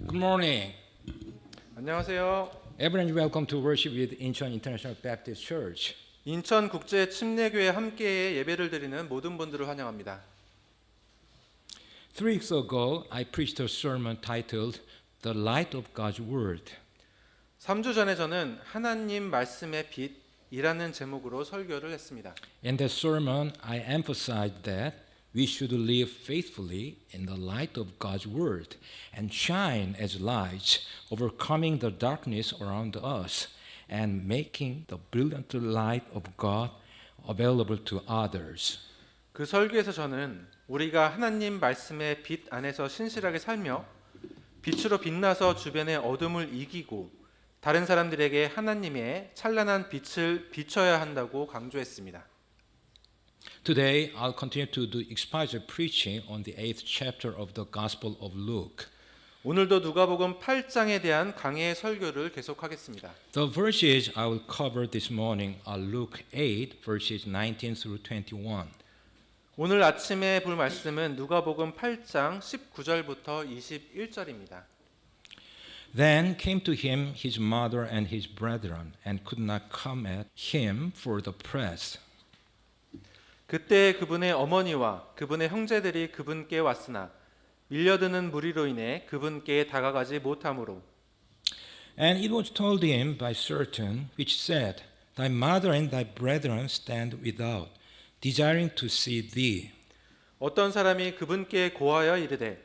Good morning. 안녕하세요. Everyone, welcome to worship with Incheon International Baptist Church. 인천 국제 침례교회 함께 예배를 드리는 모든 분들을 환영합니다. 3 weeks ago, I preached a sermon titled The Light of God's Word. 3주 전에 저는 하나님 말씀의 빛이라는 제목으로 설교를 했습니다. In that sermon, I emphasized that we should live faithfully in the light of God's Word and shine as lights, overcoming the darkness around us and making the brilliant light of God available to others. 그 설교에서 저는 우리가 하나님 말씀의 빛 안에서 신실하게 살며 빛으로 빛나서 주변의 어둠을 이기고 다른 사람들에게 하나님의 찬란한 빛을 비춰야 한다고 강조했습니다. Today, I'll continue to do expositor preaching on the 8th chapter of the Gospel of Luke. 오늘도 누가복음 8장에 대한 강해의 설교를 계속하겠습니다. The verses I will cover this morning are Luke 8, verses 19 through 21. 오늘 아침에 볼 말씀은 누가복음 8장 19절부터 21절입니다. Then came to him his mother and his brethren, and could not come at him for the press. 그때 그분의 어머니와 그분의 형제들이 그분께 왔으나 밀려드는 무리로 인해 그분께 다가가지 못하므로 And it was told him by certain which said, Thy mother and thy brethren stand without, desiring to see thee. 어떤 사람이 그분께 고하여 이르되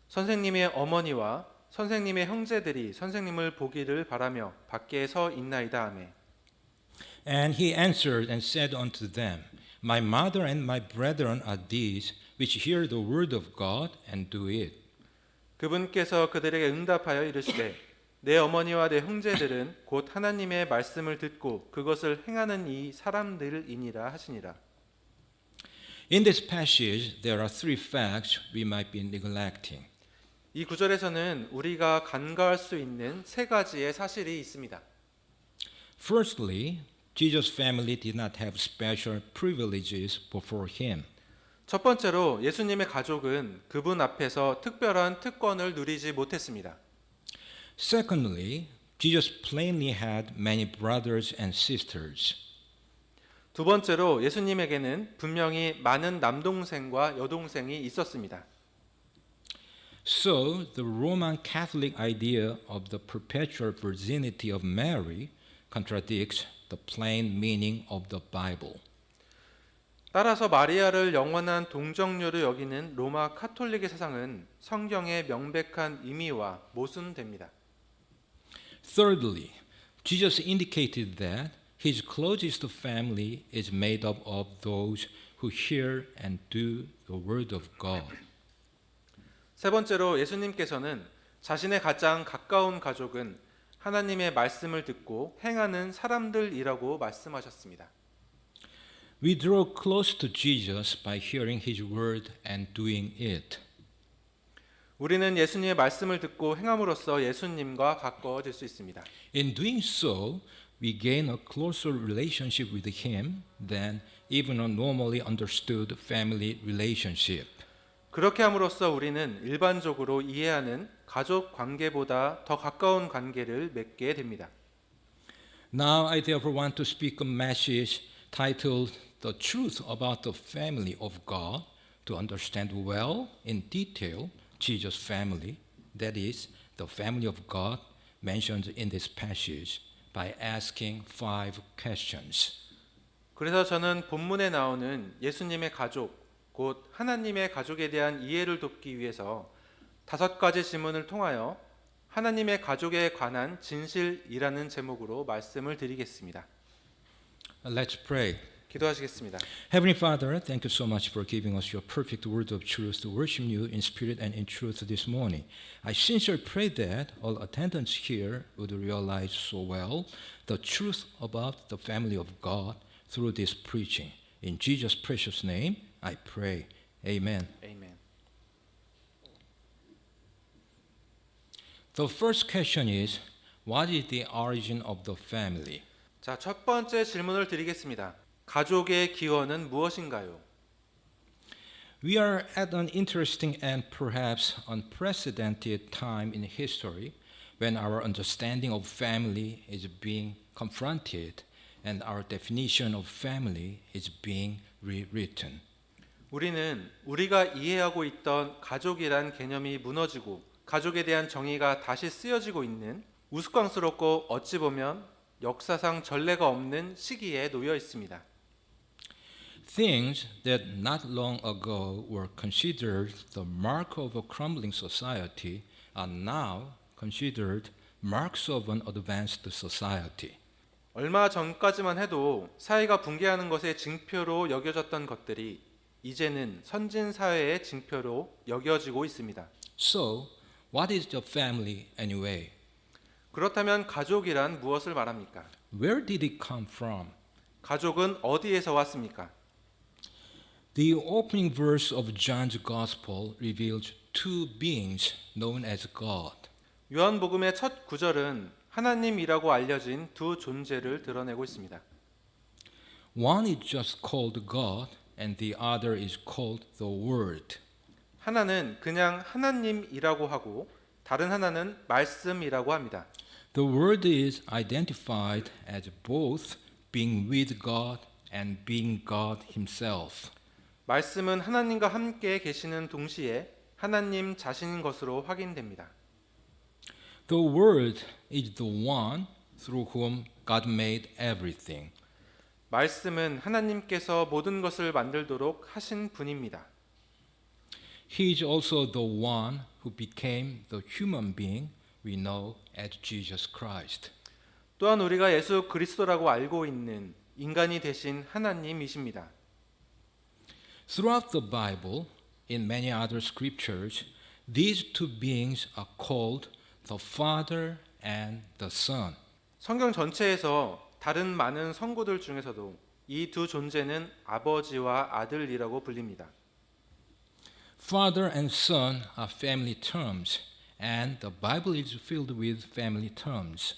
선생님의 어머니와 선생님의 형제들이 선생님을 보기를 바라며 밖에 서 있나이다 하매 And he answered and said unto them, My mother and my brethren are these which hear the word of God and do it. 그분께서 그들에게 응답하여 이르시되 내 어머니와 내 형제들은 곧 하나님의 말씀을 듣고 그것을 행하는 이 사람들이니라 하시니라. In this passage, there are three facts we might be neglecting. 이 구절에서는 우리가 간과할 수 있는 세 가지의 사실이 있습니다. Firstly, Jesus' family did not have special privileges before him. 첫 번째로 예수님의 가족은 그분 앞에서 특별한 특권을 누리지 못했습니다. Secondly, Jesus plainly had many brothers and sisters. 두 번째로 예수님에게는 분명히 많은 남동생과 여동생이 있었습니다. So, the Roman Catholic idea of the perpetual virginity of Mary contradicts the plain meaning of the Bible. 따라서 마리아를 영원한 동정녀로 여기는 로마 카톨릭의 사상은 성경의 명백한 의미와 모순됩니다. Thirdly, Jesus indicated that his closest family is made up of those who hear and do the word of God. 세 번째로 예수님께서는 자신의 가장 가까운 가족은 하나님의 말씀을 듣고 행하는 사람들이라고 말씀하셨습니다. We draw close to Jesus by hearing his word and doing it. 우리는 예수님의 말씀을 듣고 행함으로써 예수님과 가까워질 수 있습니다. In doing so, we gain a closer relationship with him than even a normally understood family relationship. 그렇게 함으로써 우리는 일반적으로 이해하는 가족 관계보다 더 가까운 관계를 맺게 됩니다. Now I therefore want to speak a message titled The Truth About the Family of God to understand well in detail Jesus' family, that is, the family of God mentioned in this passage, by asking 5 questions. 그래서 저는 본문에 나오는 예수님의 가족, 곧 하나님의 가족에 대한 이해를 돕기 위해서 5가지 질문을 통하여 하나님의 가족에 관한 진실이라는 제목으로 말씀을 드리겠습니다. Let's pray. 기도하시겠습니다. Heavenly Father, thank you so much for giving us your perfect word of truth to worship you in spirit and in truth this morning. I sincerely pray that all attendants here would realize so well the truth about the family of God through this preaching. In Jesus' precious name, I pray. Amen. 아멘. The first question is, what is the origin of the family? 자, 첫 번째 질문을 드리겠습니다. 가족의 기원은 무엇인가요? We are at an interesting and perhaps unprecedented time in history when our understanding of family is being confronted and our definition of family is being rewritten. 우리는 우리가 이해하고 있던 가족이란 개념이 무너지고 가족에 대한 정의가 다시 쓰여지고 있는 우스꽝스럽고 어찌 보면 역사상 전례가 없는 시기에 놓여 있습니다. Things that not long ago were considered the mark of a crumbling society are now considered marks of an advanced society. 얼마 전까지만 해도 사회가 붕괴하는 것의 징표로 여겨졌던 것들이 이제는 선진 사회의 징표로 여겨지고 있습니다. So, what is the family anyway? 그렇다면 가족이란 무엇을 말합니까? Where did it come from? 가족은 어디에서 왔습니까? The opening verse of John's Gospel reveals two beings known as God. 요한복음의 첫 구절은 하나님이라고 알려진 두 존재를 드러내고 있습니다. One is just called God and the other is called the Word. 하나는 그냥 하나님이라고 하고 다른 하나는 말씀이라고 합니다. The Word is identified as both being with God and being God Himself. 말씀은 하나님과 함께 계시는 동시에 하나님 자신인 것으로 확인됩니다. The Word is the one through whom God made everything. 말씀은 하나님께서 모든 것을 만들도록 하신 분입니다. He is also the one who became the human being we know as Jesus Christ. 또한 우리가 예수 그리스도라고 알고 있는 인간이 되신 하나님이십니다. Throughout the Bible, in many other scriptures, these two beings are called the Father and the Son. 성경 전체에서 다른 많은 성구들 중에서도 이 두 존재는 아버지와 아들이라고 불립니다. Father and Son are family terms, and the Bible is filled with family terms.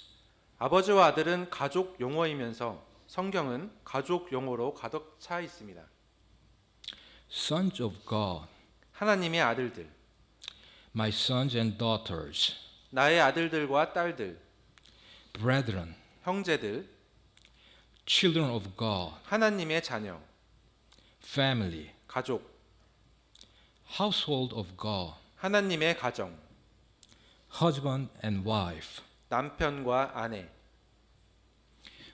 아버지와 아들은 가족 용어이면서 성경은 가족 용어로 가득 차 있습니다. Sons of God, 하나님의 아들들, my sons and daughters, 나의 아들들과 딸들, brethren, 형제들, children of God, 하나님의 자녀, family, 가족, household of God, 하나님의 가정, husband and wife. 남편과 아내.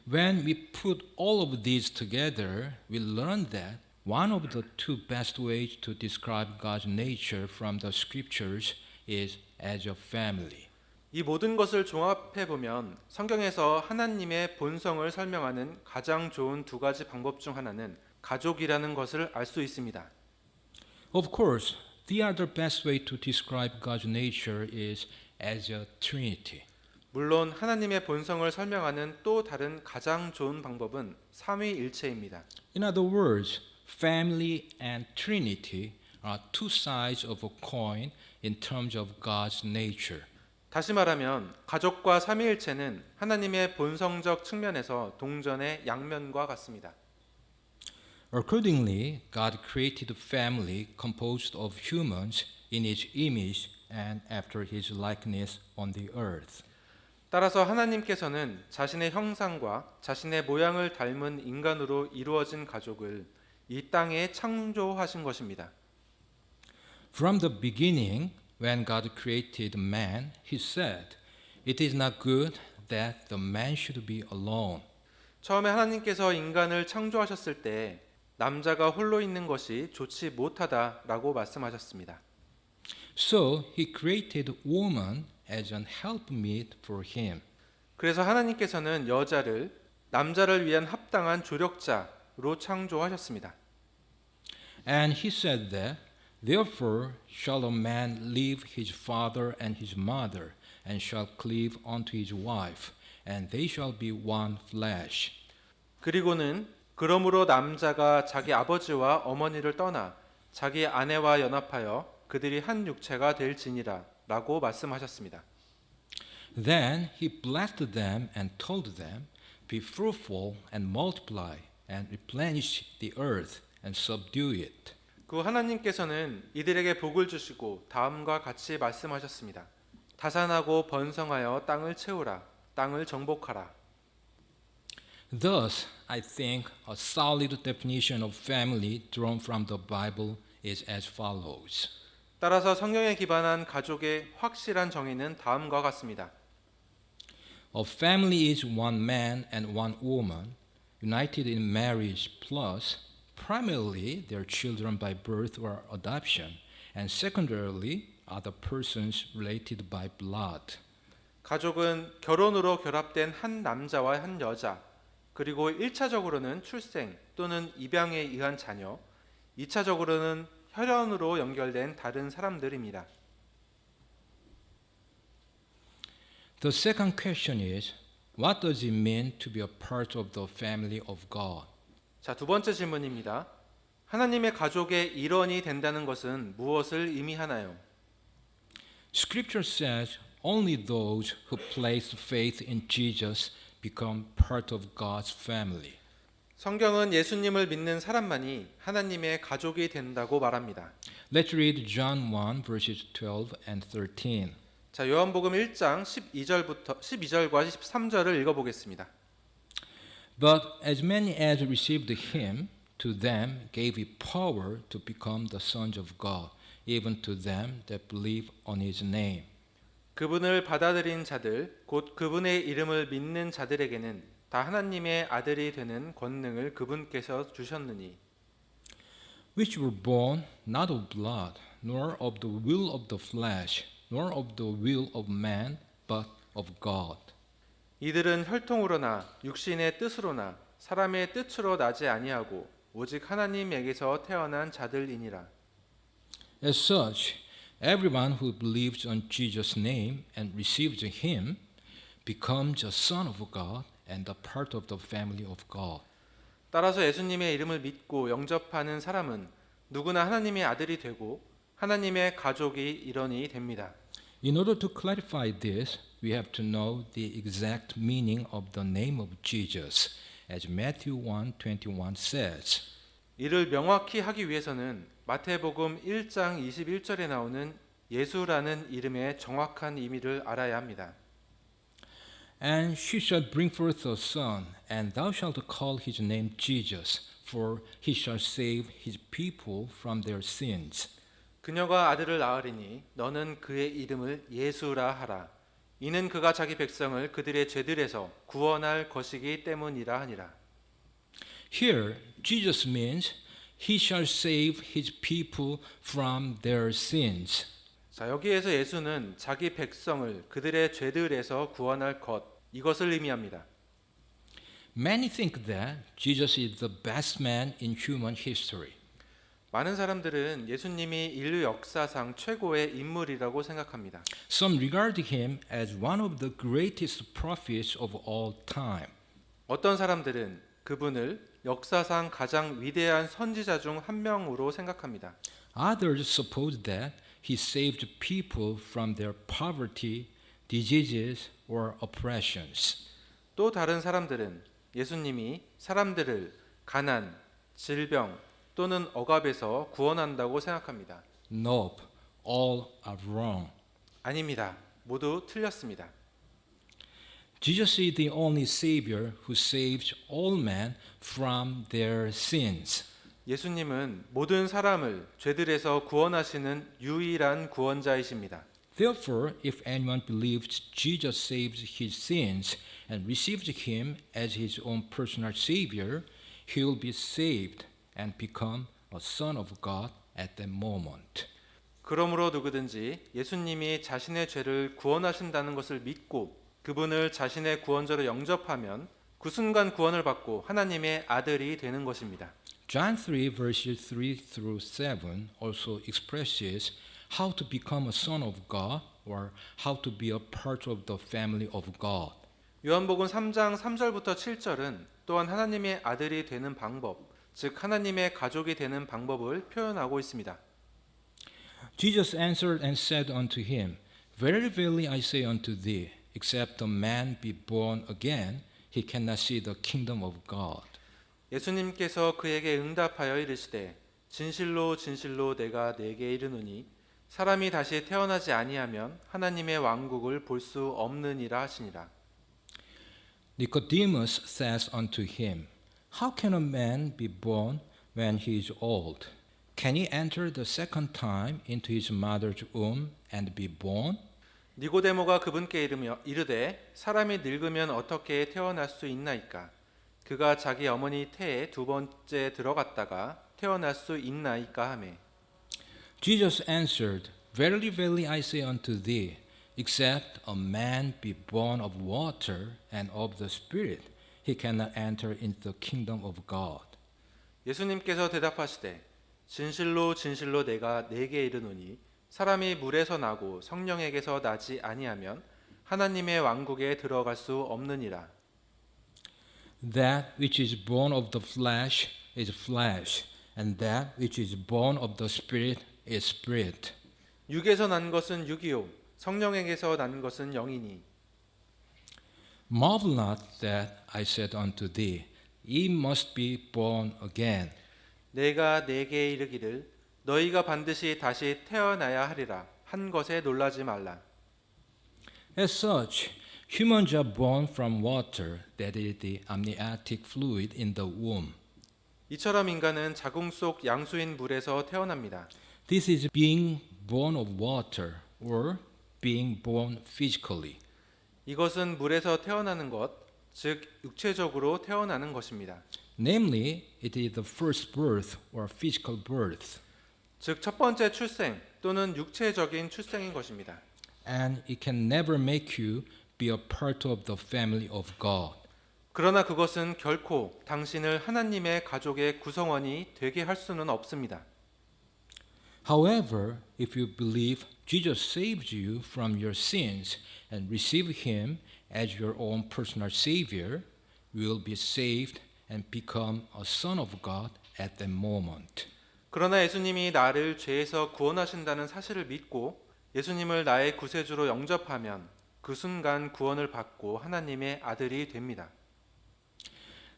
When we put all of these together, we learn that one of the two best ways to describe God's nature from the scriptures is as a family. 이 모든 것을 종합해 보면 성경에서 하나님의 본성을 설명하는 가장 좋은 두 가지 방법 중 하나는 가족이라는 것을 알 수 있습니다. Of course, the other best way to describe God's nature is as a trinity. 물론 하나님의 본성을 설명하는 또 다른 가장 좋은 방법은 삼위일체입니다. In other words, family and trinity are two sides of a coin in terms of God's nature. 다시 말하면 가족과 삼위일체는 하나님의 본성적 측면에서 동전의 양면과 같습니다. Accordingly, God created a family composed of humans in His image and after His likeness on the earth. 따라서 하나님께서는 자신의 형상과 자신의 모양을 닮은 인간으로 이루어진 가족을 이 땅에 창조하신 것입니다. From the beginning, when God created man, He said, "It is not good that the man should be alone." 처음에 하나님께서 인간을 창조하셨을 때 남자가 홀로 있는 것이 좋지 못하다라고 말씀하셨습니다. So He created woman as an helpmeet for him. 그래서 하나님께서는 여자를 남자를 위한 합당한 조력자로 창조하셨습니다. And He said that, "Therefore shall a man leave his father and his mother, and shall cleave unto his wife, and they shall be one flesh." 그리고는 그러므로 남자가 자기 아버지와 어머니를 떠나 자기 아내와 연합하여 그들이 한 육체가 될지니라 라고 말씀하셨습니다. Then He blessed them and told them, "Be fruitful and multiply and replenish the earth and subdue it." 그 하나님께서는 이들에게 복을 주시고 다음과 같이 말씀하셨습니다. 다산하고 번성하여 땅을 채우라. 땅을 정복하라. Thus, I think a solid definition of family drawn from the Bible is as follows. 따라서 성경에 기반한 가족의 확실한 정의는 다음과 같습니다. A family is one man and one woman united in marriage plus primarily their children by birth or adoption and secondarily other persons related by blood. 가족은 결혼으로 결합된 한 남자와 한 여자, 그리고 1차적으로는 출생 또는 입양에 의한 자녀, 2차적으로는 혈연으로 연결된 다른 사람들입니다. The second question is, what does it mean to be a part of the family of God? 자, 두 번째 질문입니다. 하나님의 가족의 일원이 된다는 것은 무엇을 의미하나요? Scripture says only those who place faith in Jesus become part of God's family. 성경은 예수님을 믿는 사람만이 하나님의 가족이 된다고 말합니다. Let's read John 1 verses 12 and 13. 자, 요한복음 1장 12절과 13절을 읽어보겠습니다. But as many as received him, to them gave he power to become the sons of God, even to them that believe on his name. 그분을 받아들인 자들, 곧 그분의 이름을 믿는 자들에게는 다 하나님의 아들이 되는 권능을 그분께서 주셨느니. Which were born not of blood, nor of the will of the flesh, nor of the will of man, but of God. 이들은 혈통으로나 육신의 뜻으로나 사람의 뜻으로 나지 아니하고 오직 하나님에게서 태어난 자들이니라. As such, everyone who believes on Jesus' name and receives him becomes a son of God and a part of the family of God. 따라서 예수님의 이름을 믿고 영접하는 사람은 누구나 하나님의 아들이 되고 하나님의 가족이 일원이 됩니다. In order to clarify this, we have to know the exact meaning of the name of Jesus, as Matthew 1:21 says. 이를 명확히 하기 위해서는 마태복음 1장 21절에 나오는 예수라는 이름의 정확한 의미를 알아야 합니다. And she shall bring forth a son, and thou shalt call his name Jesus, for he shall save his people from their sins. 그녀가 아들을 낳으리니 너는 그의 이름을 예수라 하라. 이는 그가 자기 백성을 그들의 죄들에서 구원할 것이기 때문이라 하니라. Here, Jesus means he shall save his people from their sins. 자, 여기에서 예수는 자기 백성을 그들의 죄들에서 구원할 것, 이것을 의미합니다. Many think that Jesus is the best man in human history. 많은 사람들은 예수님이 인류 역사상 최고의 인물이라고 생각합니다. Some regard him as one of the greatest prophets of all time. 어떤 사람들은 그분을 역사상 가장 위대한 선지자 중 한 명으로 생각합니다. Others suppose that he saved people from their poverty, diseases, or oppressions. 또 다른 사람들은 예수님이 사람들을 가난, 질병 또는 억압에서 구원한다고 생각합니다. Nope, all are wrong. 아닙니다. 모두 틀렸습니다. Jesus is the only Savior who saves all men from their sins. 예수님은 모든 사람을 죄들에서 구원하시는 유일한 구원자이십니다. Therefore, if anyone believes Jesus saves his sins and receives him as his own personal Savior, he will be saved and become a son of God at that moment. 그러므로 누구든지 예수님이 자신의 죄를 구원하신다는 것을 믿고 그분을 자신의 구원자로 영접하면 그 순간 구원을 받고 하나님의 아들이 되는 것입니다. John 3 verses 3 through 7 also expresses how to become a son of God or how to be a part of the family of God. 요한복음 3장 3절부터 7절은 또한 하나님의 아들이 되는 방법, 즉 하나님의 가족이 되는 방법을 표현하고 있습니다. Jesus answered and said unto him, Verily, verily, I say unto thee, except a man be born again, he cannot see the kingdom of God. 예수님께서 그에게 응답하여 이르시되 진실로 진실로 내가 네게 이르노니 사람이 다시 태어나지 아니하면 하나님의 왕국을 볼 수 없느니라 하시니라. Nicodemus says unto him, How can a man be born when he is old? Can he enter the second time into his mother's womb and be born? 니고데모가 그분께 이르되 사람이 늙으면 어떻게 태어날 수 있나이까? 그가 자기 어머니 태에 두 번째 들어갔다가 태어날 수 있나이까 하매. Jesus answered, Verily, verily, I say unto thee, except a man be born of water and of the Spirit, he cannot enter into the kingdom of God. 예수님께서 대답하시되 진실로 진실로 내가 네게 이르노니 사람이 물에서 나고 성령에게서 나지 아니하면 하나님의 왕국에 들어갈 수 없느니라. That which is born of the flesh is flesh, and that which is born of the Spirit is spirit. 육에서 난 것은 육이요 성령에게서 난 것은 영이니. Marvel not that I said unto thee, Ye must be born again. 내가 네게 이르기를 너희가 반드시 다시 태어나야 하리라 한 것에 놀라지 말라. As such, humans are born from water, that is the amniotic fluid in the womb. 이처럼 인간은 자궁 속 양수인 물에서 태어납니다. This is being born of water or being born physically. 이것은 물에서 태어나는 것, 즉 육체적으로 태어나는 것입니다. Namely, it is the first birth or physical birth, 즉 첫 번째 출생 또는 육체적인 출생인 것입니다. and it can never make you be a part of the family of God. 그러나 그것은 결코 당신을 하나님의 가족의 구성원이 되게 할 수는 없습니다. However, if you believe Jesus saved you from your sins and receive him as your own personal savior, you will be saved and become a son of God at that moment. 그러나 예수님이 나를 죄에서 구원하신다는 사실을 믿고 예수님을 나의 구세주로 영접하면 그 순간 구원을 받고 하나님의 아들이 됩니다.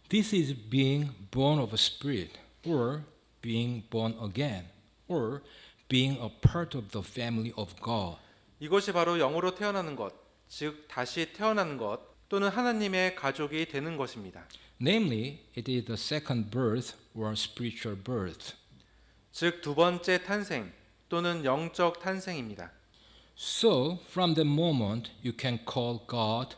This is being born of a spirit, or being born again, or being a part of the family of God. 이것이 바로 영으로 태어나는 것, 즉 다시 태어나는 것 또는 하나님의 가족이 되는 것입니다. Namely, it is the second birth or spiritual birth. 즉 두 번째 탄생 또는 영적 탄생입니다. So, from the moment you can call God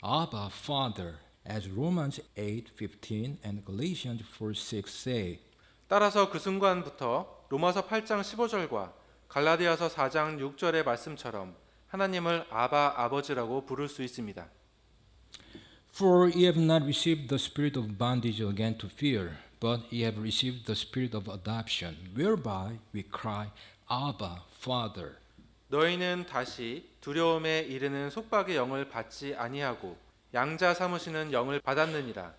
Abba, Father, as Romans 8:15 and Galatians 4:6 say. 따라서 그 순간부터 로마서 8장 15절과 갈라디아서 4장 6절의 말씀처럼 하나님을 아바 아버지라고 부를 수 있습니다. For ye have not received the spirit of bondage again to fear, but ye have received the spirit of adoption, whereby we cry, Abba, Father. 너희는 다시 두려움에 이르는 속박의 영을 받지 아니하고 양자 삼으시는 영을 받았느니라.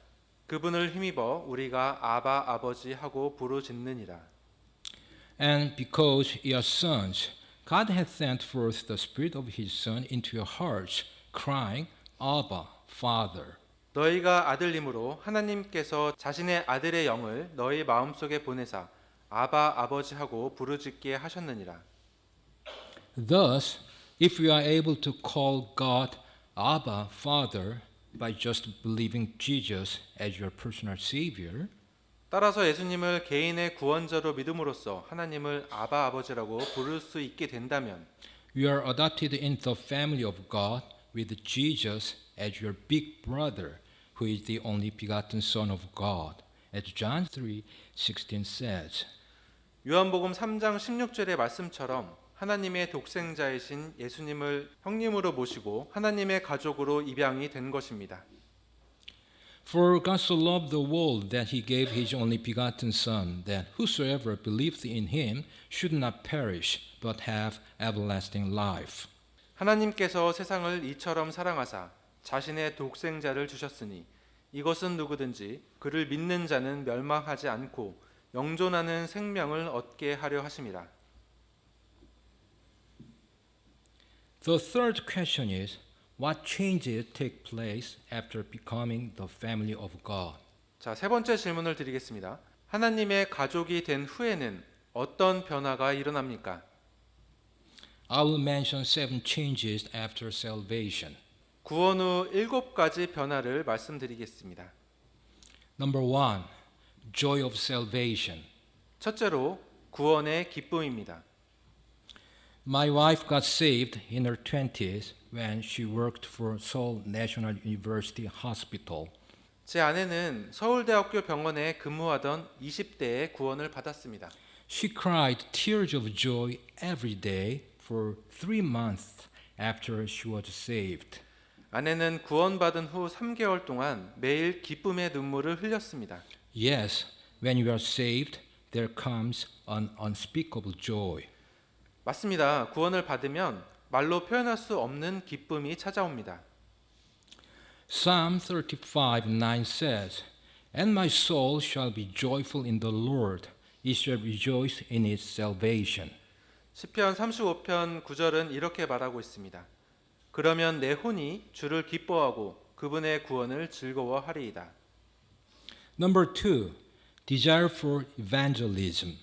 그분을 힘입어 우리가 아바 아버지 하고 부르짖느니라. And because ye are sons, God hath sent forth the Spirit of His Son into your hearts, crying, Abba, Father. 너희가 아들님으로 하나님께서 자신의 아들의 영을 너희 마음속에 보내사 아바 아버지 하고 부르짖게 하셨느니라. Thus, if we are able to call God Abba, Father, by just believing Jesus as your personal Savior, 따라서 예수님을 개인의 구원자로 믿음으로써 하나님을 아바 아버지라고 부를 수 있게 된다면 you are adopted into the family of God with Jesus as your big brother, who is the only begotten Son of God, as John 3:16 says. 요한복음 3장 16절의 말씀처럼 하나님의 독생자이신 예수님을 형님으로 모시고 하나님의 가족으로 입양이 된 것입니다. For God so loved the world that he gave his only begotten Son, that whosoever believeth in him should not perish, but have everlasting life. 하나님께서 세상을 이처럼 사랑하사 자신의 독생자를 주셨으니 이것은 누구든지 그를 믿는 자는 멸망하지 않고 영존하는 생명을 얻게 하려 하심이라. The third question is, what changes take place after becoming the family of God? 자, 세 번째 질문을 드리겠습니다. 하나님의 가족이 된 후에는 어떤 변화가 일어납니까? I will mention 7 changes after salvation. 구원 후 7가지 변화를 말씀드리겠습니다. Number 1, joy of salvation. 첫째로 구원의 기쁨입니다. My wife got saved in her 20s when she worked for Seoul National University Hospital. 제 아내는 서울대학교 병원에 근무하던 20대에 구원을 받았습니다. She cried tears of joy every day for 3 months after she was saved. 아내는 구원받은 후 3개월 동안 매일 기쁨의 눈물을 흘렸습니다. Yes, when you are saved, there comes an unspeakable joy. 맞습니다. 구원을 받으면 말로 표현할 수 없는 기쁨이 찾아옵니다. Psalm 35:9 says, And my soul shall be joyful in the Lord, it shall rejoice in its salvation. 시편 35편 9절은 이렇게 말하고 있습니다. 그러면 내 혼이 주를 기뻐하고 그분의 구원을 즐거워하리이다. Number 2, desire for evangelism.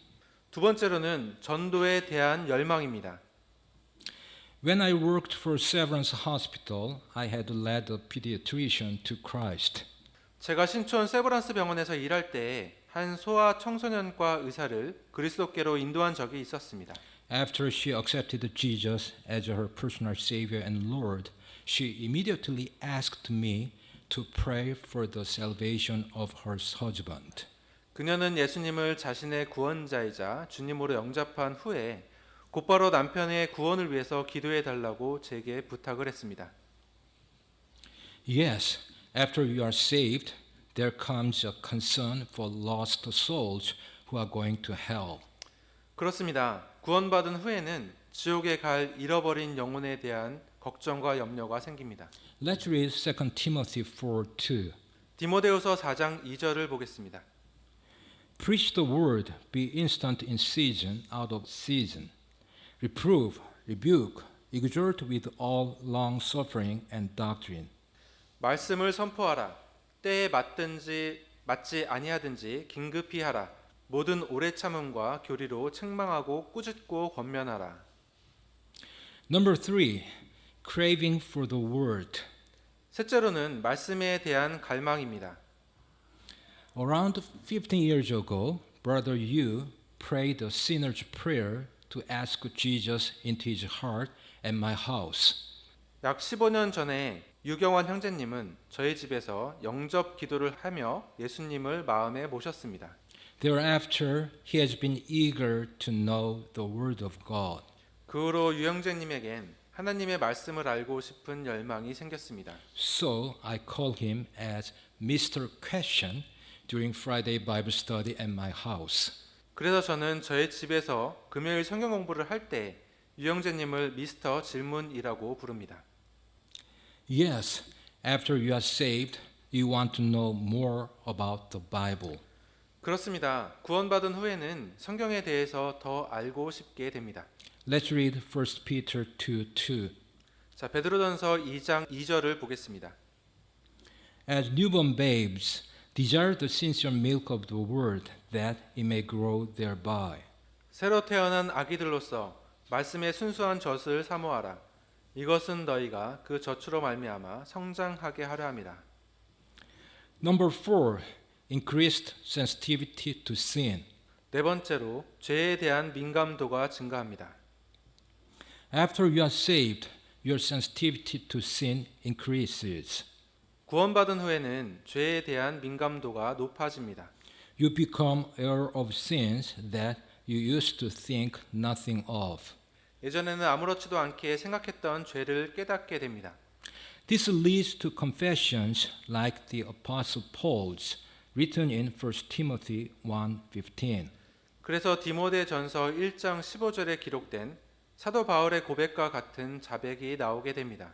두 번째로는 전도에 대한 열망입니다. When I worked for Severance Hospital, I had led a pediatrician to Christ. 제가 신촌 세브란스 병원에서 일할 때 한 소아 청소년과 의사를 그리스도께로 인도한 적이 있었습니다. After she accepted Jesus as her personal Savior and Lord, she immediately asked me to pray for the salvation of her husband. 그녀는 예수님을 자신의 구원자이자 주님으로 영접한 후에 곧바로 남편의 구원을 위해서 기도해 달라고 제게 부탁을 했습니다. Yes, after you are saved, there comes a concern for lost souls who are going to hell. 그렇습니다. 구원받은 후에는 지옥에 갈 잃어버린 영혼에 대한 걱정과 염려가 생깁니다. Let's read 2 Timothy 4:2. 디모데후서 4장 2절을 보겠습니다. Preach the word, be instant in season, out of season. Reprove, rebuke, exhort with all long suffering and doctrine. 말씀을 선포하라. 때에 맞든지 맞지 아니하든지 긴급히 하라. 모든 오래 참음과 교리로 책망하고 꾸짖고 권면하라. Number 3, craving for the word. 셋째로는 말씀에 대한 갈망입니다. Around 15 years ago, Brother Yu prayed a sinner's prayer to ask Jesus into his heart and my house. 약 15년 전에 유경환 형제님은 저희 집에서 영접 기도를 하며 예수님을 마음에 모셨습니다. Thereafter, he has been eager to know the Word of God. 그 후로 유 형제님에겐 하나님의 말씀을 알고 싶은 열망이 생겼습니다. So I call him as Mr. Question during Friday Bible study at my house. 그래서 저는 저희 집에서 금요일 성경 공부를 할 때 유 형제님을 미스터 질문이라고 부릅니다. Yes, after you are saved, you want to know more about the Bible. 그렇습니다. 구원받은 후에는 성경에 대해서 더 알고 싶게 됩니다. Let's read 1 Peter 2:2. 자, 베드로전서 2장 2절을 보겠습니다. As newborn babes, desire the sincere milk of the word, that it may grow thereby. 새로 태어난 아기들로서 말씀의 순수한 젖을 사모하라. 이것은 너희가 그 젖으로 말미암아 성장하게 하려 함이라. Number 4, increased sensitivity to sin. 네 번째로 죄에 대한 민감도가 증가합니다. After you are saved, your sensitivity to sin increases. 구원받은 후에는 죄에 대한 민감도가 높아집니다. You become aware of sins that you used to think nothing of. 예전에는 아무렇지도 않게 생각했던 죄를 깨닫게 됩니다. This leads to confessions like the Apostle Paul's, written in 1 Timothy 1:15. 그래서 디모데전서 1장 15절에 기록된 사도 바울의 고백과 같은 자백이 나오게 됩니다.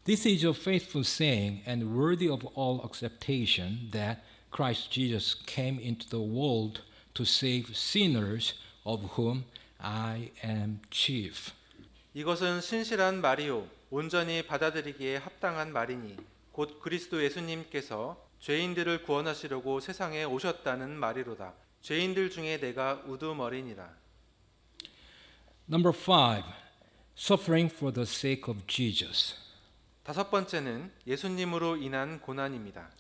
This is a faithful saying and worthy of all acceptation that Christ Jesus came into the world to save sinners, of whom I am chief. 이것은 신실한 말이요 온전히 받아들이기에 합당한 말이니 곧 그리스도 예수님께서 죄인들을 구원하시려고 세상에 오셨다는 말이로다. 죄인들 중에 내가 우두머리니라. Number 5. Suffering for the sake of Jesus. 다섯 번째는 예수님으로 인한 고난입니다.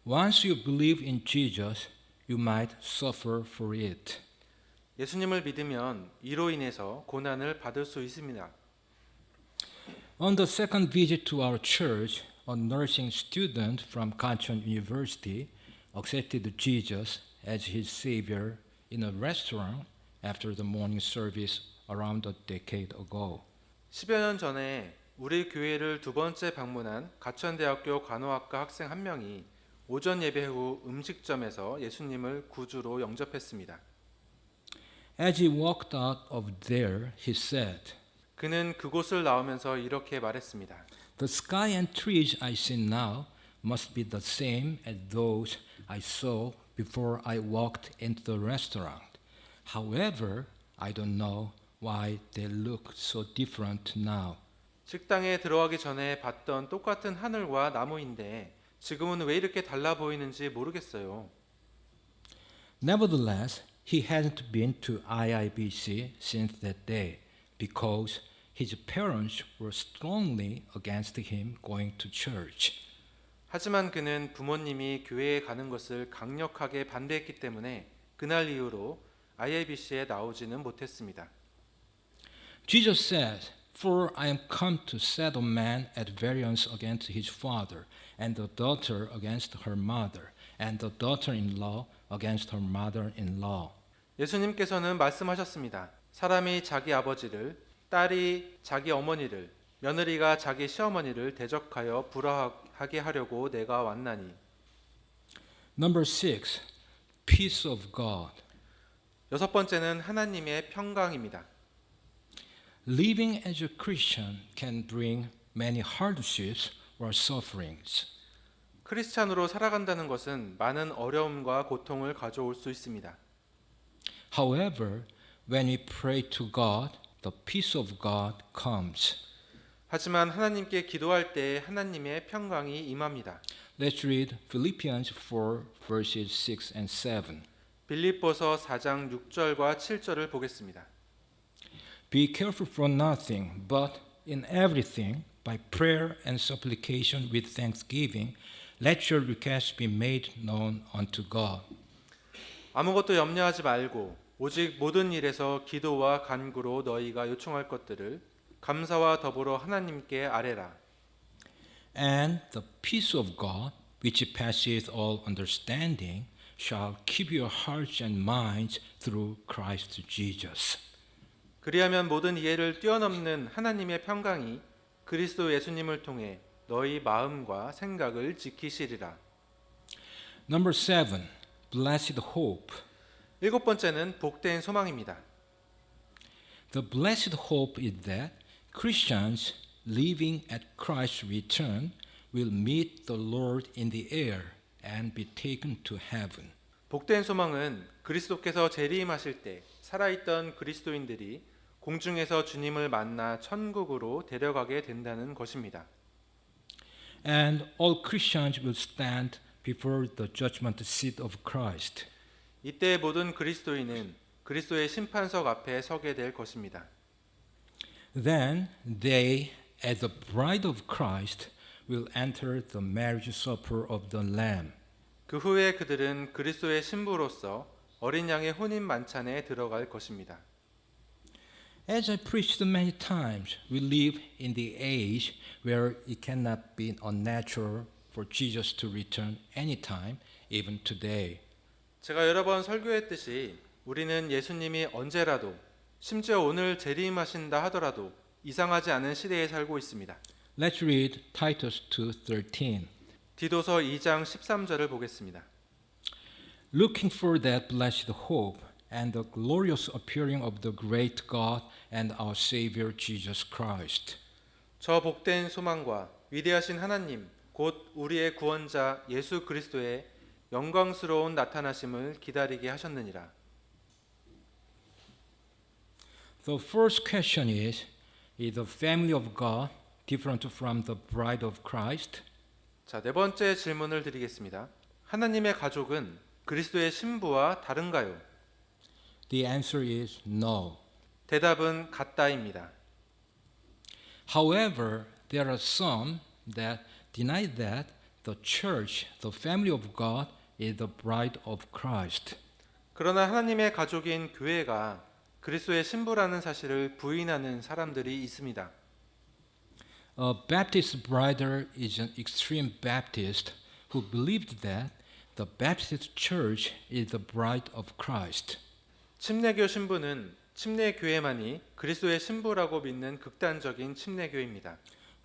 Once you believe in Jesus, you might suffer for it. 예수님을 믿으면 이로 인해서 고난을 받을 수 있습니다. On the second visit to our church, a nursing student from Kancheon University accepted Jesus as his savior in a restaurant after the morning service around a decade ago. 10여 년 전에 우리 교회를 두 번째 방문한 가천대학교 간호학과 학생 한 명이 오전 예배 후 음식점에서 예수님을 구주로 영접했습니다. As he walked out of there, he said, 그는 그곳을 나오면서 이렇게 말했습니다. The sky and trees I see now must be the same as those I saw before I walked into the restaurant. However, I don't know why they look so different now. 식당에 들어가기 전에 봤던 똑같은 하늘과 나무인데 지금은 왜 이렇게 달라 보이는지 모르겠어요. Nevertheless, he hadn't been to IIBC since that day because his parents were strongly against him going to church. 하지만 그는 부모님이 교회에 가는 것을 강력하게 반대했기 때문에 그날 이후로 IIBC에 나오지는 못했습니다. Jesus said, For I am come to set a man at variance against his father, and the daughter against her mother, and the daughter-in-law against her mother-in-law. 예수님께서는 말씀하셨습니다. 사람이 자기 아버지를, 딸이 자기 어머니를, 며느리가 자기 시어머니를 대적하여 불화하게 하려고 내가 왔나니. Number 6. Peace of God. 여섯 번째는 하나님의 평강입니다. Living as a Christian can bring many hardships or sufferings. 크리스찬으로 살아간다는 것은 많은 어려움과 고통을 가져올 수 있습니다. However, when we pray to God, the peace of God comes. 하지만 하나님께 기도할 때 하나님의 평강이 임합니다. Let's read Philippians 4 verses 6 and 7. 빌립보서 4장 6절과 7절을 보겠습니다. Be careful for nothing, but in everything, by prayer and supplication with thanksgiving, let your requests be made known unto God. 아무것도 염려하지 말고 오직 모든 일에서 기도와 간구로 너희가 요청할 것들을 감사와 더불어 하나님께 아뢰라. And the peace of God, which passeth all understanding, shall keep your hearts and minds through Christ Jesus. 그리하면 모든 이해를 뛰어넘는 하나님의 평강이 그리스도 예수님을 통해 너희 마음과 생각을 지키시리라. Number 7. Blessed hope. 일곱 번째는 복된 소망입니다. The blessed hope is that Christians living at Christ's return will meet the Lord in the air and be taken to heaven. 복된 소망은 그리스도께서 재림하실 때 살아있던 그리스도인들이 공중에서 주님을 만나 천국으로 데려가게 된다는 것입니다. And all Christians will stand before the judgment seat of Christ. 이때 모든 그리스도인은 그리스도의 심판석 앞에 서게 될 것입니다. Then they, as the bride of Christ, will enter the marriage supper of the Lamb. 그 후에 그들은 그리스도의 신부로서 어린 양의 혼인 만찬에 들어갈 것입니다. As I preached many times, we live in the age where it cannot be unnatural for Jesus to return anytime, even today. 제가 여러 번 설교했듯이 우리는 예수님이 언제라도 심지어 오늘 재림하신다 하더라도 이상하지 않은 시대에 살고 있습니다. Let's read Titus 2:13. 디도서 2장 13절을 보겠습니다. Looking for that blessed hope and the glorious appearing of the great God and our Savior Jesus Christ. 저 복된 소망과 위대하신 하나님 곧 우리의 구원자 예수 그리스도의 영광스러운 나타나심을 기다리게 하셨느니라. The first question is the family of God different from the bride of Christ? 자, 네 번째 질문을 드리겠습니다. 하나님의 가족은 그리스도의 신부와 다른가요? The answer is no. 대답은 같다입니다. However, there are some that deny that the church, the family of God, is the bride of Christ. 그러나 하나님의 가족인 교회가 그리스도의 신부라는 사실을 부인하는 사람들이 있습니다. A Baptist brother is an extreme Baptist who believed that the Baptist church is the bride of Christ. 침례교 신부는 침례교회만이 그리스도의 신부라고 믿는 극단적인 침례교입니다.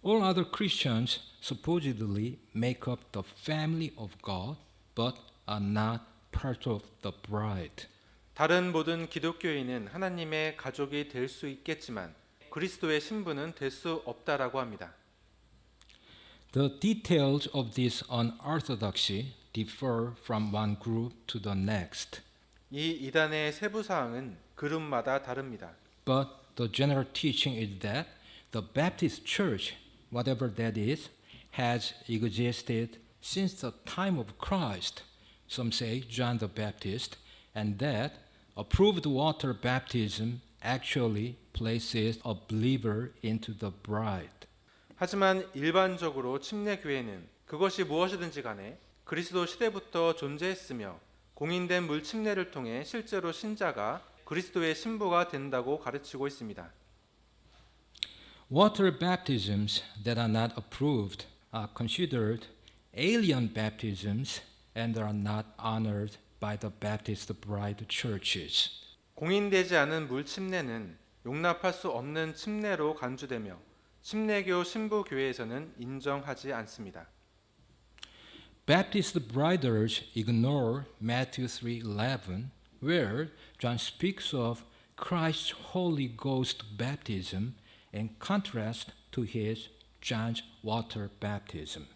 All other Christians supposedly make up the family of God, but are not part of the bride. 다른 모든 기독교인은 하나님의 가족이 될 수 있겠지만 그리스도의 신부는 될 수 없다라고 합니다. The details of this unorthodoxy differ from one group to the next, 이 이단의 세부 사항은 그룹마다 다릅니다. but the general teaching is that the Baptist church, whatever that is, has existed since the time of Christ, some say John the Baptist, and that approved water baptism actually places a believer into the bride. 하지만 일반적으로 침례교회는 그것이 무엇이든지 간에 그리스도 시대부터 존재했으며 공인된 물 침례를 통해 실제로 신자가 그리스도의 신부가 된다고 가르치고 있습니다. Water baptisms that are not approved are considered alien baptisms and are not honored by the Baptist bride churches. 공인되지 않은 물 침례는 용납할 수 없는 침례로 간주되며 침례교 신부 교회에서는 인정하지 않습니다. Baptist brothers ignore Matthew 3:11, where John speaks of Christ's Holy Ghost baptism in contrast to his John's water baptism.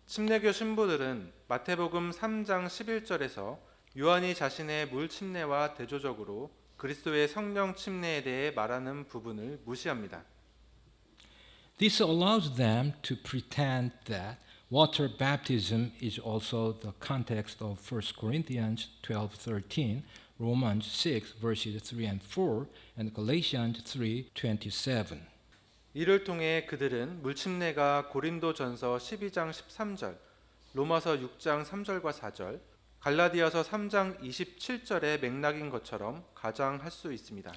침례교 신부들은 마태복음 3장 11절에서 요한이 자신의 물 침례와 대조적으로 그리스도의 성령 침례에 대해 말하는 부분을 무시합니다. This allows them to pretend that water baptism is also the context of 1 Corinthians 12:13, Romans 6 verses 3 and 4, and Galatians 3:27. 이를 통해 그들은 물 침례가 고린도전서 12장 13절, 로마서 6장 3절과 4절, 갈라디아서 3장 27절의 맥락인 것처럼 가장할 수 있습니다.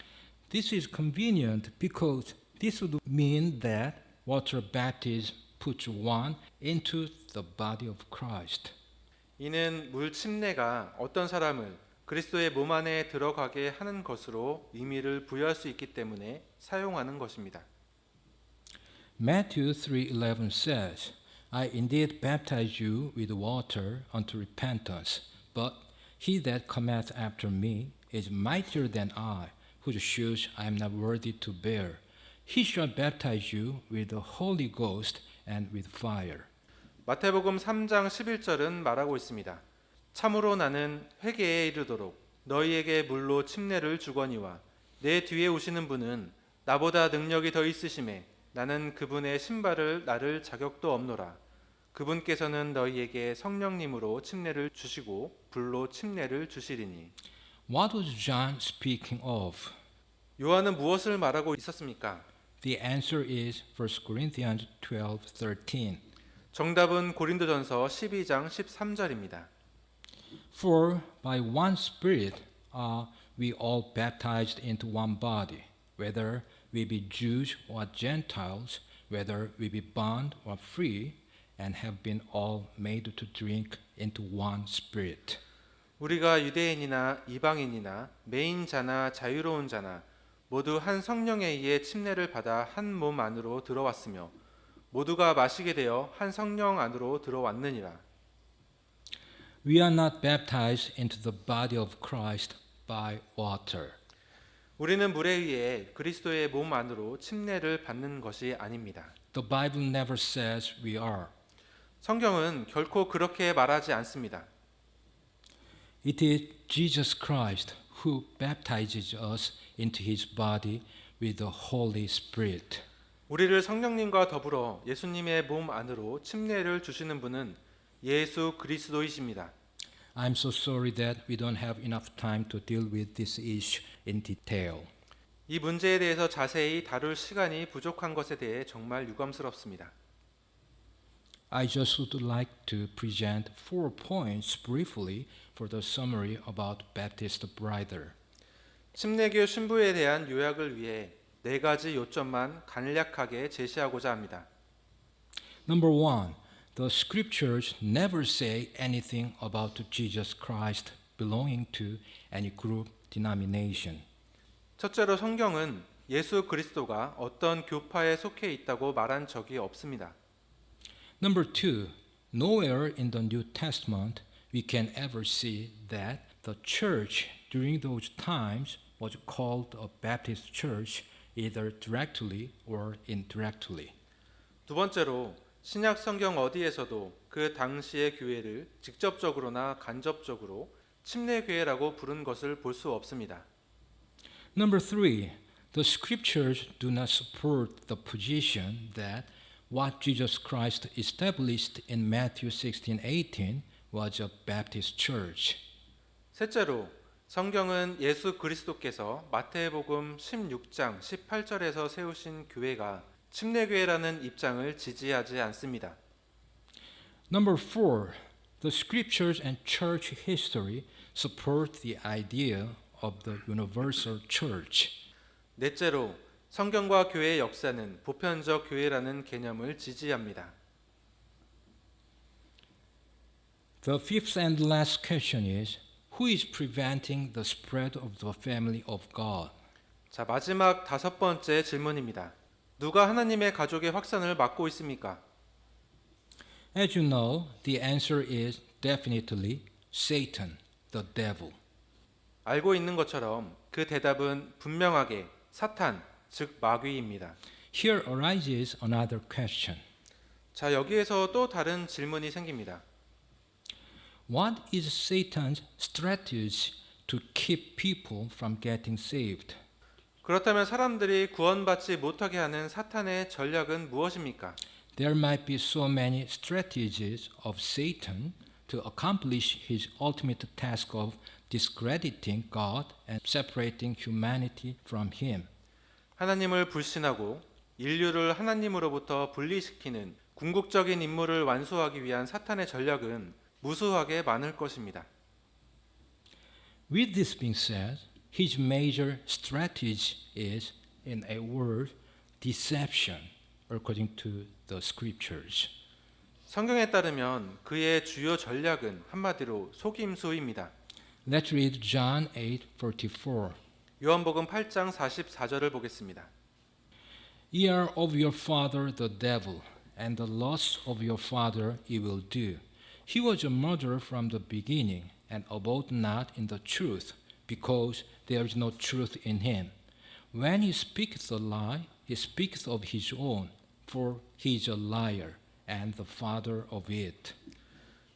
This is convenient because this would mean that water baptism puts one into the body of Christ. 이는 물 침례가 어떤 사람을 그리스도의 몸 안에 들어가게 하는 것으로 의미를 부여할 수 있기 때문에 사용하는 것입니다. Matthew 3:11 says, I indeed baptize you with water unto repentance, but he that cometh after me is mightier than I, whose shoes I am not worthy to bear. He shall baptize you with the Holy Ghost and with fire. 마태복음 3장 11절은 말하고 있습니다. 참으로 나는 회개에 이르도록 너희에게 물로 침례를 주거니와 내 뒤에 오시는 분은 나보다 능력이 더 있으심에 나는 그분의 신발을 나를 자격도 없노라. 그분께서는 너희에게 성령님으로 침례를 주시고 불로 침례를 주시리니. What was John speaking of? 요한은 무엇을 말하고 있었습니까? The answer is 1 Corinthians 12:13. 정답은 고린도전서 12장 13절입니다. For by one Spirit are we all baptized into one body, whether we be Jews or Gentiles, whether we be bond or free, and have been all made to drink into one Spirit. 우리가 유대인이나 이방인이나 매인 자나 자유로운 자나 모두 한 성령에 의해 침례를 받아 한 몸 안으로 들어왔으며 모두가 마시게 되어 한 성령 안으로 들어왔느니라. We are not baptized into the body of Christ by water. 우리는 물에 의해 그리스도의 몸 안으로 침례를 받는 것이 아닙니다. The Bible never says we are. 성경은 결코 그렇게 말하지 않습니다. It is Jesus Christ who baptizes us into his body with the Holy Spirit. 우리를 성령님과 더불어 예수님의 몸 안으로 침례를 주시는 분은 예수 그리스도이십니다. I'm so sorry that we don't have enough time to deal with this issue in detail. 이 문제에 대해서 자세히 다룰 시간이 부족한 것에 대해 정말 유감스럽습니다. I just would like to present 4 points briefly for the summary about Baptist Brother. 침례교 신부에 대한 요약을 위해 4가지 요점만 간략하게 제시하고자 합니다. Number 1, the scriptures never say anything about Jesus Christ belonging to any group denomination. 첫째로 성경은 예수 그리스도가 어떤 교파에 속해 있다고 말한 적이 없습니다. Number 2, nowhere in the New Testament we can ever see that the church during those times was called a Baptist church either directly or indirectly. 두 번째로 신약 성경 어디에서도 그 당시의 교회를 직접적으로나 간접적으로 침례교회라고 부른 것을 볼 수 없습니다. Number 3, the scriptures do not support the position that what Jesus Christ established in Matthew 16:18 was a Baptist church. 셋째로 성경은 예수 그리스도께서 마태복음 16장 18절에서 세우신 교회가 침례교회라는 입장을 지지하지 않습니다. Number 4, the scriptures and church history support the idea of the universal church. 넷째로 성경과 교회의 역사는 보편적 교회라는 개념을 지지합니다. The fifth and last question is, who is preventing the spread of the family of God? 자, 마지막 5번째 질문입니다. 누가 하나님의 가족의 확산을 막고 있습니까? As you know, the answer is definitely Satan, the devil. 알고 있는 것처럼 그 대답은 분명하게 사탄, 즉 마귀입니다. Here arises another question. 자, 여기에서 또 다른 질문이 생깁니다. What is Satan's strategy to keep people from getting saved? 그렇다면 사람들이 구원받지 못하게 하는 사탄의 전략은 무엇입니까? There might be so many strategies of Satan to accomplish his ultimate task of discrediting God and separating humanity from him. 하나님을 불신하고 인류를 하나님으로부터 분리시키는 궁극적인 임무를 완수하기 위한 사탄의 전략은 무수하게 많을 것입니다. With this being said, his major strategy is, in a word, deception, according to the scriptures. 성경에 따르면 그의 주요 전략은 한마디로 속임수입니다. Let's read John 8:44. 요한복음 8장 44절을 보겠습니다. Ye are of your father the devil, and the lusts of your father ye will do. He was a murderer from the beginning, and abode not in the truth, because there is no truth in him. When he speaketh a lie, he speaketh of his own, for he is a liar, and the father of it.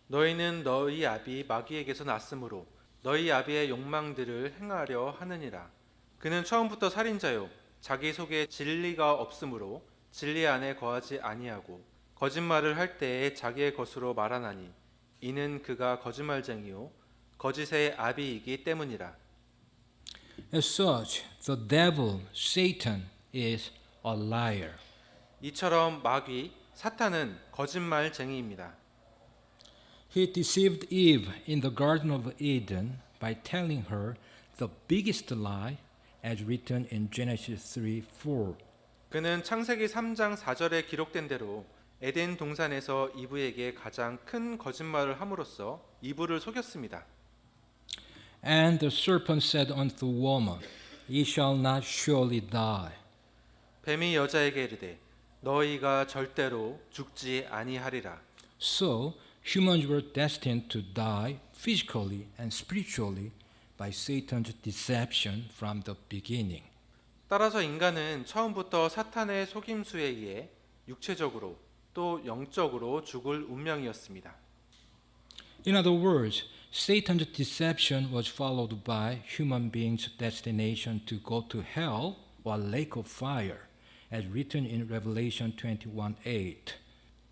너희는 너희 아비 마귀에게서 났으므로 너희 아비의 욕망들을 행하려 하느니라. 그는 처음부터 살인자요 자기 속에 진리가 없으므로 진리 안에 거하지 아니하고 거짓말을 할 때에 자기의 것으로 말하나니 이는 그가 거짓말쟁이요 거짓의 아비이기 때문이라. As such, the devil, Satan, is a liar. 이처럼 마귀, 사탄은 거짓말쟁이입니다. He deceived Eve in the Garden of Eden by telling her the biggest lie as written in Genesis 3:4. 그는 창세기 3장 4절에 기록된 대로 에덴 동산에서 이브에게 가장 큰 거짓말을 함으로써 이브를 속였습니다. And the serpent said unto the woman, Ye shall not surely die. 뱀이 여자에게 이르되 너희가 절대로 죽지 아니하리라. So humans were destined to die physically and spiritually by Satan's deception from the beginning. 따라서 인간은 처음부터 사탄의 속임수에 의해 육체적으로 또 영적으로 죽을 운명이었습니다. In other words, Satan's deception was followed by human beings' destination to go to hell or lake of fire, as written in Revelation 21:8.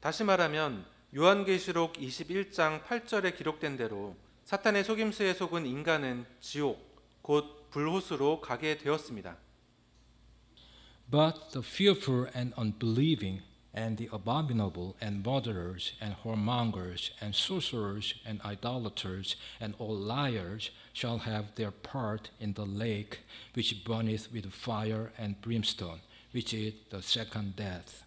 다시 말하면 요한계시록 21장 8절에 기록된 대로 사탄의 속임수에 속은 인간은 지옥, 곧 불호수로 가게 되었습니다. But the fearful and unbelieving, and the abominable, and murderers, and whoremongers, and sorcerers, and idolaters, and all liars shall have their part in the lake which burneth with fire and brimstone, which is the second death.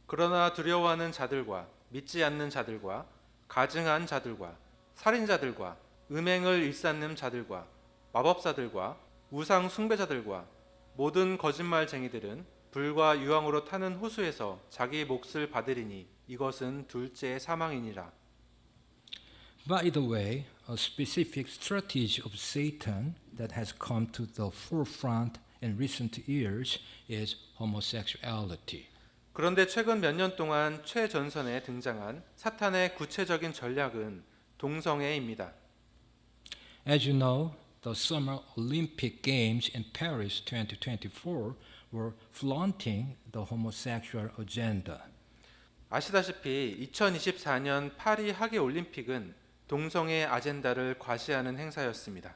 그러나 두려워하는 자들과 믿지 않는 자들과 가증한 자들과 살인자들과 음행을 일삼는 자들과 마법사들과 우상 숭배자들과 모든 거짓말쟁이들은 불과 유황으로 타는 호수에서 자기 몫을 받으리니 이것은 둘째 사망이니라. By the way, a specific strategy of Satan that has come to the forefront in recent years is homosexuality. 그런데 최근 몇 년 동안 최전선에 등장한 사탄의 구체적인 전략은 동성애입니다. As you know, the Summer Olympic Games in Paris 2024 were flaunting the homosexual agenda. 아시다시피 2024년 파리 하계 올림픽은 동성애 아젠다를 과시하는 행사였습니다.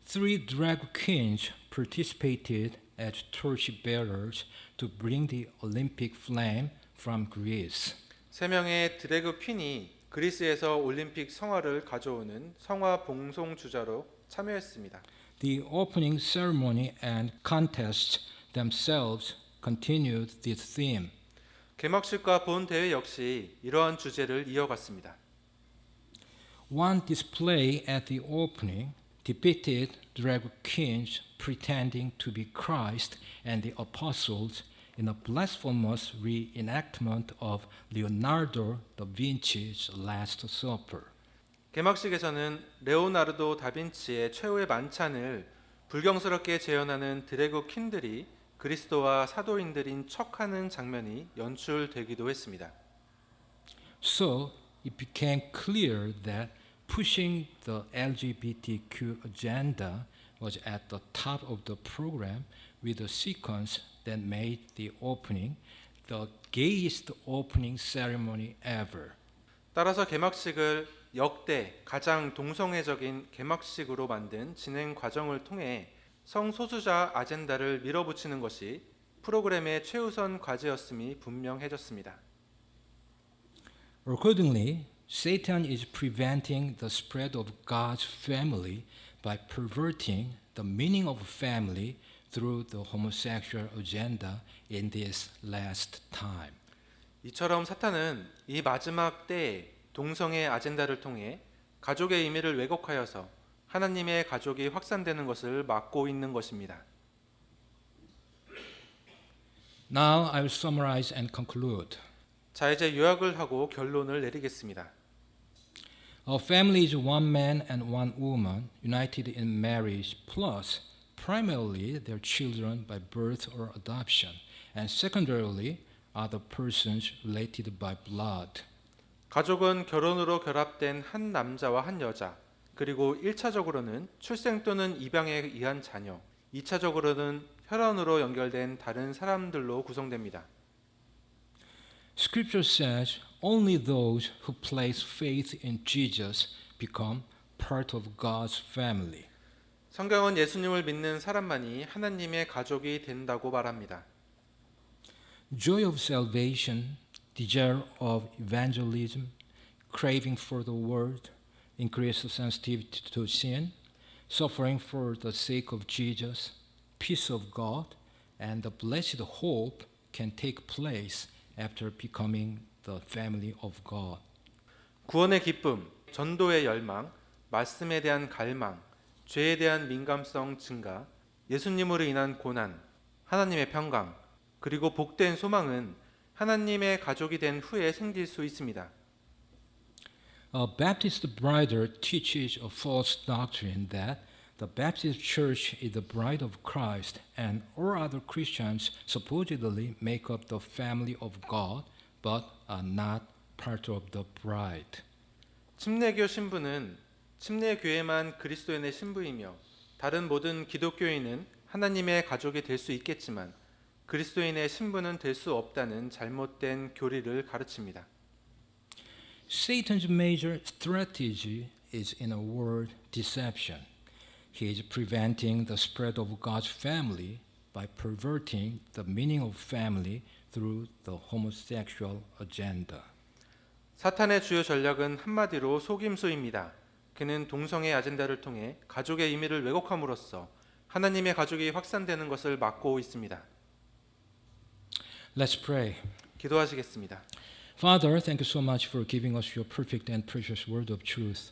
3 drag queens participated as torchbearers to bring the Olympic flame from Greece. 3명의 드래그 퀸이 그리스에서 올림픽 성화를 가져오는 성화 봉송 주자로 참여했습니다. The opening ceremony and contests themselves continued this theme. 개막식과 본 대회 역시 이러한 주제를 이어갔습니다. One display at the opening depicted drag queens pretending to be Christ and the apostles in a blasphemous reenactment of Leonardo da Vinci's Last Supper. 개막식에서는 레오나르도 다빈치의 최후의 만찬을 불경스럽게 재현하는 드래그 퀸들이 그리스도와 사도인들인 척하는 장면이 연출되기도 했습니다. So it became clear that pushing the LGBTQ agenda was at the top of the program with a sequence that made the opening the gayest opening ceremony ever. 따라서 개막식을 역대 가장 동성애적인 개막식으로 만든 진행 과정을 통해 성소수자 아젠다를 밀어붙이는 것이 프로그램의 최우선 과제였음이 분명해졌습니다. Accordingly, Satan is preventing the spread of God's family by perverting the meaning of family through the homosexual agenda in this last time. 이처럼 사탄은 이 마지막 때에 동성애 아젠다를 통해 가족의 의미를 왜곡하여서 하나님의 가족이 확산되는 것을 막고 있는 것입니다. Now I will summarize and conclude. 자, 이제 요약을 하고 결론을 내리겠습니다. A family is one man and one woman united in marriage plus primarily their children by birth or adoption and secondarily other persons related by blood. 가족은 결혼으로 결합된 한 남자와 한 여자, 그리고 1차적으로는 출생 또는 입양에 의한 자녀, 2차적으로는 혈연으로 연결된 다른 사람들로 구성됩니다. Scripture says only those who place faith in Jesus become part of God's family. 성경은 예수님을 믿는 사람만이 하나님의 가족이 된다고 말합니다. Joy of salvation, desire of evangelism, craving for the word, increased sensitivity to sin, suffering for the sake of Jesus, peace of God, and the blessed hope can take place after becoming the family of God. 구원의 기쁨, 전도의 열망, 말씀에 대한 갈망, 죄에 대한 민감성 증가, 예수님으로 인한 고난, 하나님의 평강, 그리고 복된 소망은 하나님의 가족이 된 후에 생길 수 있습니다. A Baptist brother teaches a false doctrine that the Baptist Church is the bride of Christ and all other Christians supposedly make up the family of God but are not part of the bride. 침례교 신부는 침례교회만 그리스도인의 신부이며 다른 모든 기독교인은 하나님의 가족이 될 수 있겠지만 그리스도인의 신부는 될 수 없다는 잘못된 교리를 가르칩니다. Satan's major strategy is, in a word, deception. He is preventing the spread of God's family by perverting the meaning of family through the homosexual agenda. 사탄의 주요 전략은 한마디로 속임수입니다. 그는 동성애 아젠다를 통해 가족의 의미를 왜곡함으로써 하나님의 가족이 확산되는 것을 막고 있습니다. Let's pray. 기도하시겠습니다. Father, thank you so much for giving us your perfect and precious word of truth.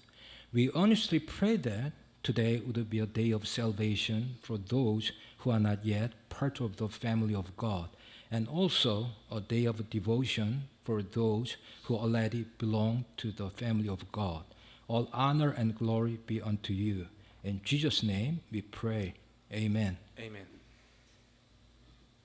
We honestly pray that today would be a day of salvation for those who are not yet part of the family of God, and also a day of devotion for those who already belong to the family of God. All honor and glory be unto you. In Jesus' name we pray. Amen. 아멘.